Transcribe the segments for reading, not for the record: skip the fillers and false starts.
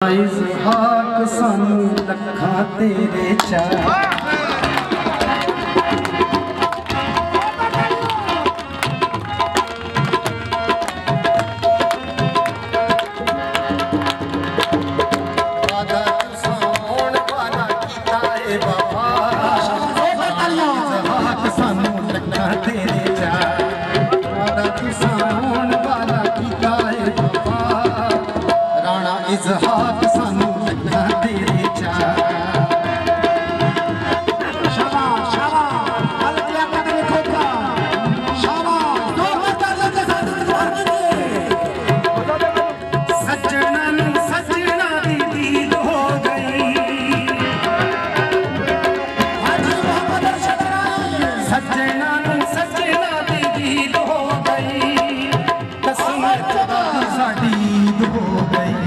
इसहाक सानू लखा तेरे चाह इसहाक सानू लखा तेरे चाह शाबाश शाबाश अलगिया कदम खोका शाबाश दो सज्जनन सज्जना दी दीद हो गई हाजी मोहम्मद अरशद सज्जनन सज्जना दी दीद हो गई कसम खुदा साडी ईद हो गई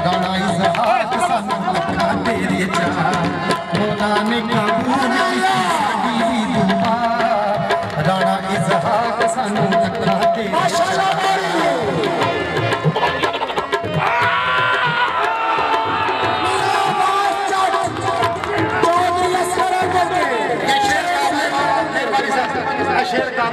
गाना इसहाक सानू लखा तेरे चाह मौला ने कबूल की साडी दुआ गाना इसहाक सानू लखा तेरे चाह शेर का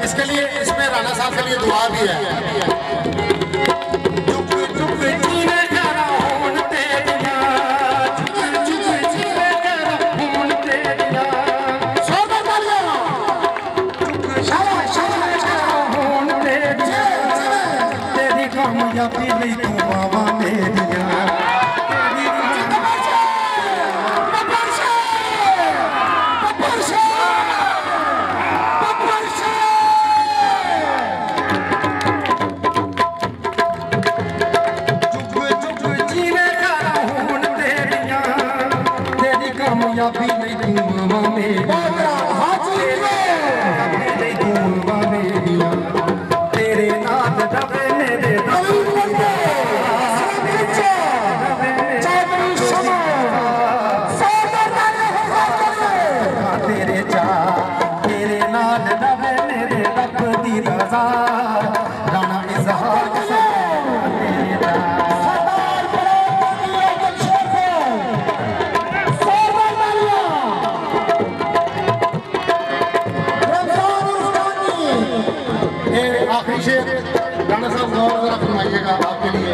इसके लिए इसमें राणा साहब के लिए दुआ भी है। तेरी कामयाबी नहीं तू बाबा मेरिया कामयाबी नहीं दूंगा मेरिया नहीं दूंगा मेरिया तेरे नाथ दबे मेरे तेरे चाह तेरे नाथ दबे मेरे रब दी रज़ा राणा इसहाक तेरे आखिरी शेर राणा साहब गौर जरा फरमाइएगा आपके लिए।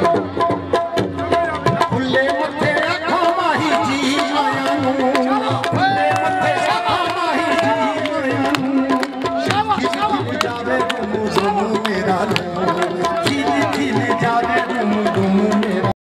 खुले मथे आखा माही जी आया नू खुले मथे आखा माही जी आया नू जावे